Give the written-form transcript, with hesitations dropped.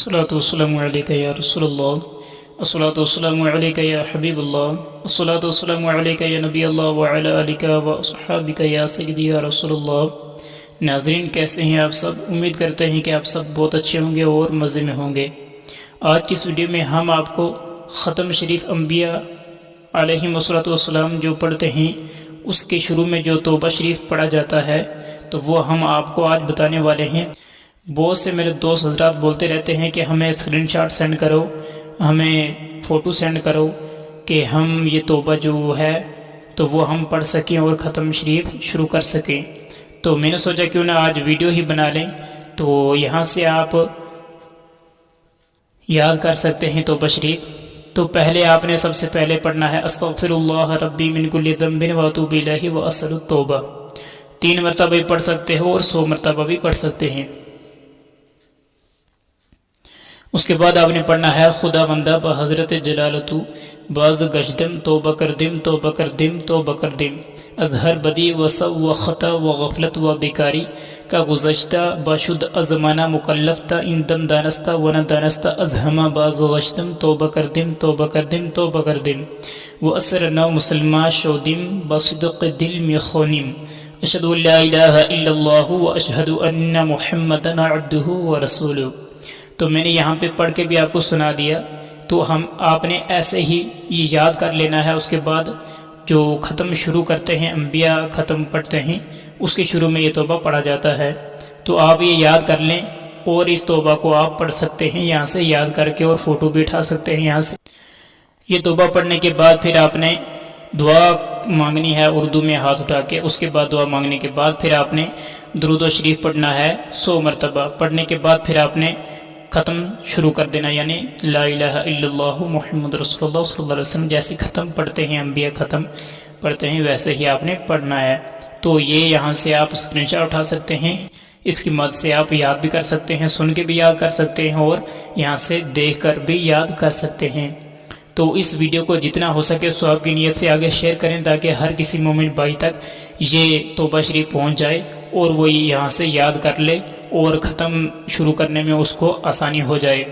الصلاة والسلام عليك يا رسول الله، الصلاة والسلام عليك يا حبيب الله، الصلاة والسلام عليك يا نبی اللہ وعلى آلك وصحابك يا سيدي يا رسول اللہ۔ ناظرین کیسے ہیں آپ سب؟ امید کرتے ہیں کہ آپ سب بہت اچھے ہوں گے اور مزے میں ہوں گے۔ آج کی اس ویڈیو میں ہم آپ کو ختم شریف انبیاء علیہم السلام جو پڑھتے ہیں اس کے شروع میں جو توبہ شریف پڑھا جاتا ہے تو وہ ہم آپ کو آج بتانے والے ہیں۔ بہت سے میرے دوست حضرات بولتے رہتے ہیں کہ ہمیں اسکرین شاٹ سینڈ کرو، ہمیں فوٹو سینڈ کرو کہ ہم یہ توبہ جو ہے تو وہ ہم پڑھ سکیں اور ختم شریف شروع کر سکیں۔ تو میں نے سوچا کیوں نہ آج ویڈیو ہی بنا لیں، تو یہاں سے آپ یاد کر سکتے ہیں توبہ شریف۔ تو پہلے آپ نے سب سے پہلے پڑھنا ہے استغفر اللہ ربی من کل ذنب واتوب الیہ واسأل التوبہ۔ 3 مرتبہ بھی پڑھ سکتے ہو اور 100 مرتبہ بھی پڑھ سکتے ہیں۔ اس کے بعد آپ نے پڑھنا ہے خدا بندہ بحضرت جلالتو باز گشدم توبہ کردم توبہ کردم توبہ کردم، اظہر بدی و سو و خطا و غفلت و بیکاری کا گزشتہ باشد ازمانہ مکلف تا ان دم دانستہ و نہ دانستہ ازہما باز غشدم توبہ کردم توبہ کردم توبہ کردم، و اثر نو مسلمہ شودم بصدق دل میں خونم، اشہد ان لا الہ الا اللہ و اشہد ان محمدن عبدہ و رسولہ۔ تو میں نے یہاں پہ پڑھ کے بھی آپ کو سنا دیا، تو آپ نے ایسے ہی یہ یاد کر لینا ہے۔ اس کے بعد جو ختم شروع کرتے ہیں انبیاء ختم پڑھتے ہیں اس کے شروع میں یہ توبہ پڑھا جاتا ہے، تو آپ یہ یاد کر لیں اور اس توبہ کو آپ پڑھ سکتے ہیں یہاں سے یاد کر کے، اور فوٹو بھی اٹھا سکتے ہیں یہاں سے۔ یہ توبہ پڑھنے کے بعد پھر آپ نے دعا مانگنی ہے اردو میں ہاتھ اٹھا کے۔ اس کے بعد دعا مانگنے کے بعد پھر آپ نے درود و شریف پڑھنا ہے 100 مرتبہ۔ پڑھنے کے بعد پھر آپ نے ختم شروع کر دینا، یعنی لا الہ الا اللہ محمد رسول اللہ صلی اللہ علیہ وسلم جیسے ختم پڑھتے ہیں انبیاء ختم پڑھتے ہیں ویسے ہی آپ نے پڑھنا ہے۔ تو یہ یہاں سے آپ اسکرین شاٹ اٹھا سکتے ہیں، اس کی مدد سے آپ یاد بھی کر سکتے ہیں، سن کے بھی یاد کر سکتے ہیں اور یہاں سے دیکھ کر بھی یاد کر سکتے ہیں۔ تو اس ویڈیو کو جتنا ہو سکے ثواب کی نیت سے آگے شیئر کریں تاکہ ہر کسی مومن بھائی تک یہ توبہ شریف پہنچ جائے اور وہ یہاں سے یاد کر لے اور ختم شروع کرنے میں اس کو آسانی ہو جائے۔